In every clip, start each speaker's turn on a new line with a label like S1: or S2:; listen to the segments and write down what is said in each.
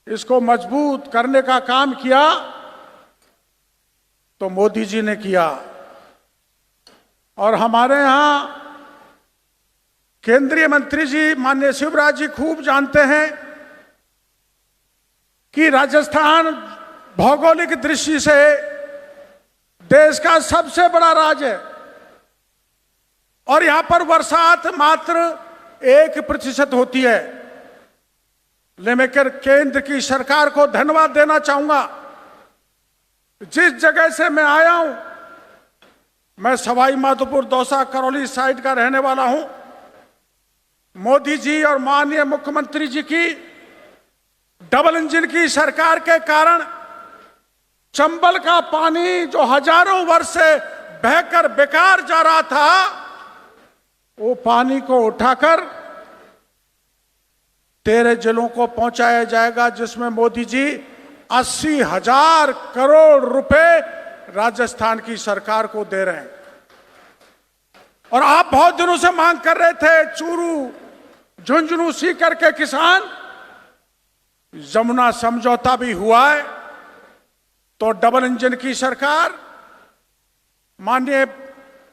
S1: इसको मजबूत करने का काम किया तो मोदी जी ने किया। और हमारे यहां केंद्रीय मंत्री जी माननीय शिवराज जी खूब जानते हैं कि राजस्थान भौगोलिक दृष्टि से देश का सबसे बड़ा राज्य है और यहां पर बरसात मात्र 1% होती है। लेकिन केंद्र की सरकार को धन्यवाद देना चाहूंगा। जिस जगह से मैं आया हूं, मैं सवाई माधोपुर दौसा करौली साइड का रहने वाला हूं। मोदी जी और माननीय मुख्यमंत्री जी की डबल इंजन की सरकार के कारण चंबल का पानी जो हजारों वर्ष से बहकर बेकार जा रहा था, वो पानी को उठाकर 13 जिलों को पहुंचाया जाएगा, जिसमें मोदी जी 80,000 करोड़ रुपए राजस्थान की सरकार को दे रहे हैं। और आप बहुत दिनों से मांग कर रहे थे, चूरू झुंझुनू सीकर के किसान, यमुना समझौता भी हुआ है तो डबल इंजन की सरकार माननीय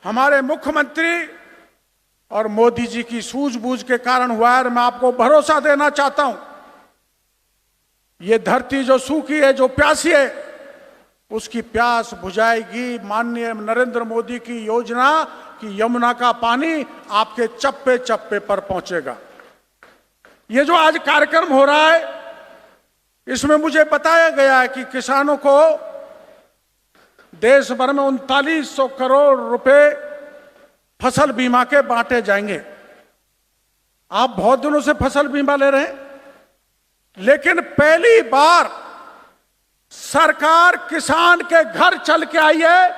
S1: हमारे मुख्यमंत्री और मोदी जी की सूझबूझ के कारण हुआ है। मैं आपको भरोसा देना चाहता हूं, ये धरती जो सूखी है, जो प्यासी है, उसकी प्यास बुझाएगी माननीय नरेंद्र मोदी की योजना कि यमुना का पानी आपके चप्पे चप्पे पर पहुंचेगा। ये जो आज कार्यक्रम हो रहा है, इसमें मुझे बताया गया है कि किसानों को देश भर में 3900 करोड़ रुपए फसल बीमा के बांटे जाएंगे। आप बहुत दिनों से फसल बीमा ले रहे हैं, लेकिन पहली बार सरकार किसान के घर चल के आई है।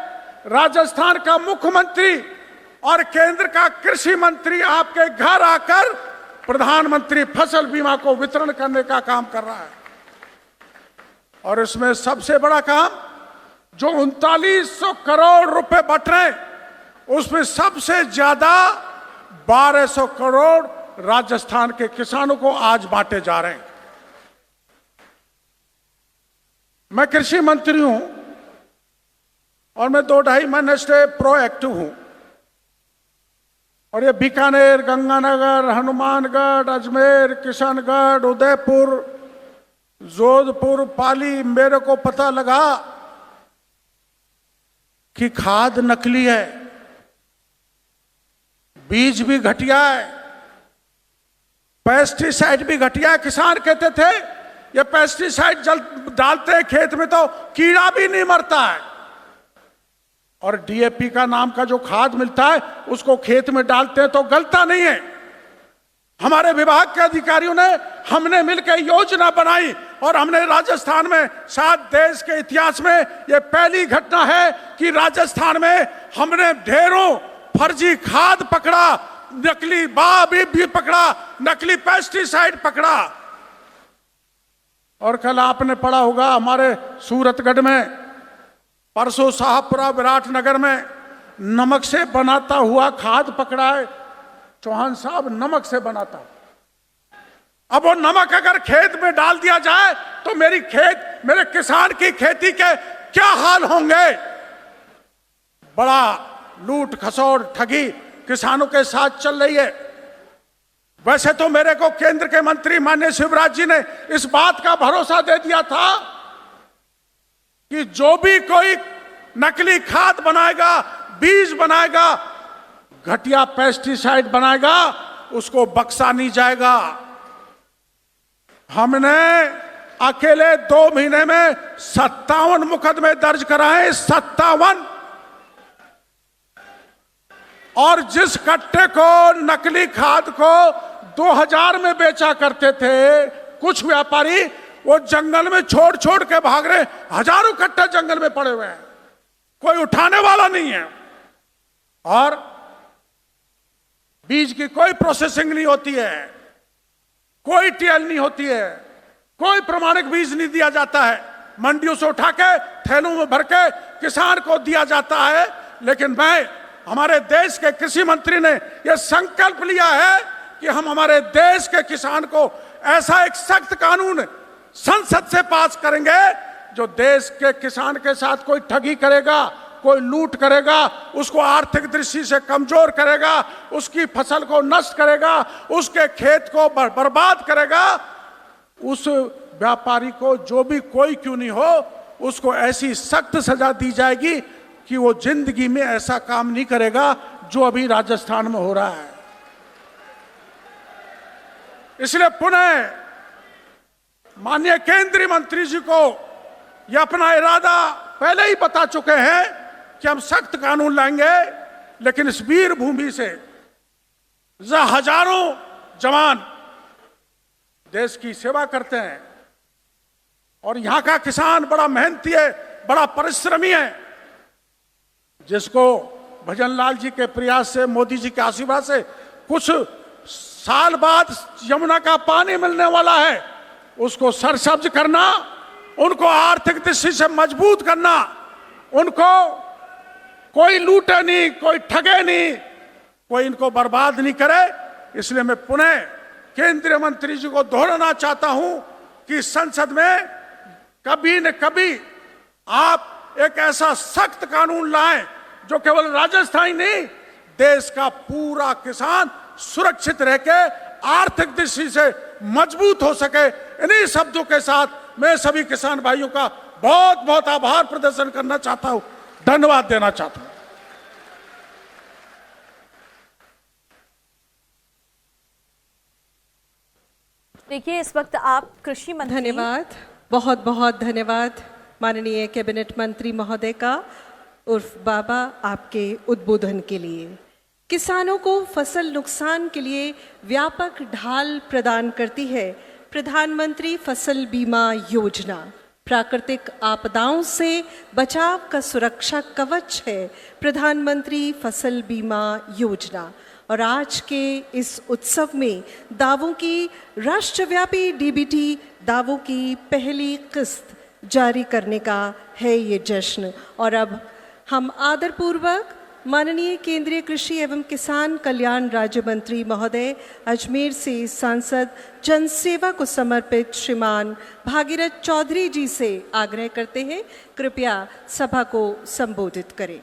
S1: राजस्थान का मुख्यमंत्री और केंद्र का कृषि मंत्री आपके घर आकर प्रधानमंत्री फसल बीमा को वितरण करने का काम कर रहा है। और इसमें सबसे बड़ा काम जो 3900 करोड़ रुपए बट रहे हैं, उसमें सबसे ज्यादा 1200 करोड़ राजस्थान के किसानों को आज बांटे जा रहे हैं। मैं कृषि मंत्री हूं और मैं 2-2.5 महीने से प्रोएक्टिव हूं। और ये बीकानेर, गंगानगर, हनुमानगढ़, अजमेर, किशनगढ़, उदयपुर, जोधपुर, पाली, मेरे को पता लगा कि खाद नकली है, बीज भी घटिया है, पेस्टिसाइड भी घटिया है। किसान कहते थे ये पेस्टिसाइड डालते हैं खेत में तो कीड़ा भी नहीं मरता है, और डीएपी का नाम का जो खाद मिलता है उसको खेत में डालते हैं तो गलता नहीं है। हमारे विभाग के अधिकारियों ने, हमने मिलकर योजना बनाई और हमने राजस्थान में, शायद देश के इतिहास में यह पहली घटना है कि राजस्थान में हमने ढेरों फर्जी खाद पकड़ा, नकली भी पकड़ा, नकली पेस्टिसाइड पकड़ा। और कल आपने पढ़ा होगा हमारे सूरतगढ़ में, परसों साहबपुरा विराटनगर में नमक से बनाता हुआ खाद पकड़ा है। चौहान साहब, नमक से बनाता। अब वो नमक अगर खेत में डाल दिया जाए तो मेरे किसान की खेती के क्या हाल होंगे। बड़ा लूट खसोट ठगी किसानों के साथ चल रही है। वैसे तो मेरे को केंद्र के मंत्री माननीय शिवराज जी ने इस बात का भरोसा दे दिया था कि जो भी कोई नकली खाद बनाएगा, बीज बनाएगा, घटिया पेस्टिसाइड बनाएगा, उसको बख्शा नहीं जाएगा। हमने अकेले 2 महीने में 57 मुकदमे दर्ज कराए, 57। और जिस कट्टे को, नकली खाद को 2000 में बेचा करते थे कुछ व्यापारी, वो जंगल में छोड़ छोड़ के भाग रहे। हजारों कट्टे जंगल में पड़े हुए हैं, कोई उठाने वाला नहीं है। और बीज की कोई प्रोसेसिंग नहीं होती है, कोई टीएल नहीं होती है, कोई प्रमाणिक बीज नहीं दिया जाता है। मंडियों से उठा के थैलों में भर के किसान को दिया जाता है। लेकिन हमारे देश के कृषि मंत्री ने यह संकल्प लिया है कि हम हमारे देश के किसान को ऐसा एक सख्त कानून संसद से पास करेंगे। जो देश के किसान के साथ कोई ठगी करेगा, कोई लूट करेगा, उसको आर्थिक दृष्टि से कमजोर करेगा, उसकी फसल को नष्ट करेगा, उसके खेत को बर्बाद करेगा, उस व्यापारी को जो भी कोई क्यों नहीं हो, उसको ऐसी सख्त सजा दी जाएगी कि वो जिंदगी में ऐसा काम नहीं करेगा जो अभी राजस्थान में हो रहा है। इसलिए पुनः माननीय केंद्रीय मंत्री जी को यह अपना इरादा पहले ही बता चुके हैं कि हम सख्त कानून लाएंगे, लेकिन इस वीर भूमि से हजारों जवान देश की सेवा करते हैं और यहां का किसान बड़ा मेहनती है, बड़ा परिश्रमी है, जिसको भजन लाल जी के प्रयास से, मोदी जी के आशीर्वाद से कुछ साल बाद यमुना का पानी मिलने वाला है, उसको सरसब्ज करना, उनको आर्थिक दृष्टि से मजबूत करना, उनको कोई लूटे नहीं, कोई ठगे नहीं, कोई इनको बर्बाद नहीं करे। इसलिए मैं पुनः केंद्रीय मंत्री जी को दोहराना चाहता हूं कि संसद में कभी न कभी आप एक ऐसा सख्त कानून लाएं जो केवल राजस्थान ही नहीं, देश का पूरा किसान सुरक्षित रह के आर्थिक दृष्टि से मजबूत हो सके। इन्हीं शब्दों के साथ मैं सभी किसान भाइयों का बहुत बहुत आभार प्रदर्शन करना चाहता हूं, धन्यवाद देना चाहता हूं।
S2: देखिए, इस वक्त आप कृषि मंत्री।
S3: धन्यवाद, बहुत बहुत धन्यवाद माननीय कैबिनेट मंत्री महोदय का उर्फ बाबा, आपके उद्बोधन के लिए। किसानों को फसल नुकसान के लिए व्यापक ढाल प्रदान करती है प्रधानमंत्री फसल बीमा योजना। प्राकृतिक आपदाओं से बचाव का सुरक्षा कवच है प्रधानमंत्री फसल बीमा योजना। और आज के इस उत्सव में दावों की राष्ट्रव्यापी डीबीटी दावों की पहली किस्त जारी करने का है ये जश्न। और अब हम आदरपूर्वक माननीय केंद्रीय कृषि एवं किसान कल्याण राज्य मंत्री महोदय, अजमेर से सांसद जनसेवा को समर्पित श्रीमान भागीरथ चौधरी जी से आग्रह करते हैं, कृपया सभा को संबोधित करें।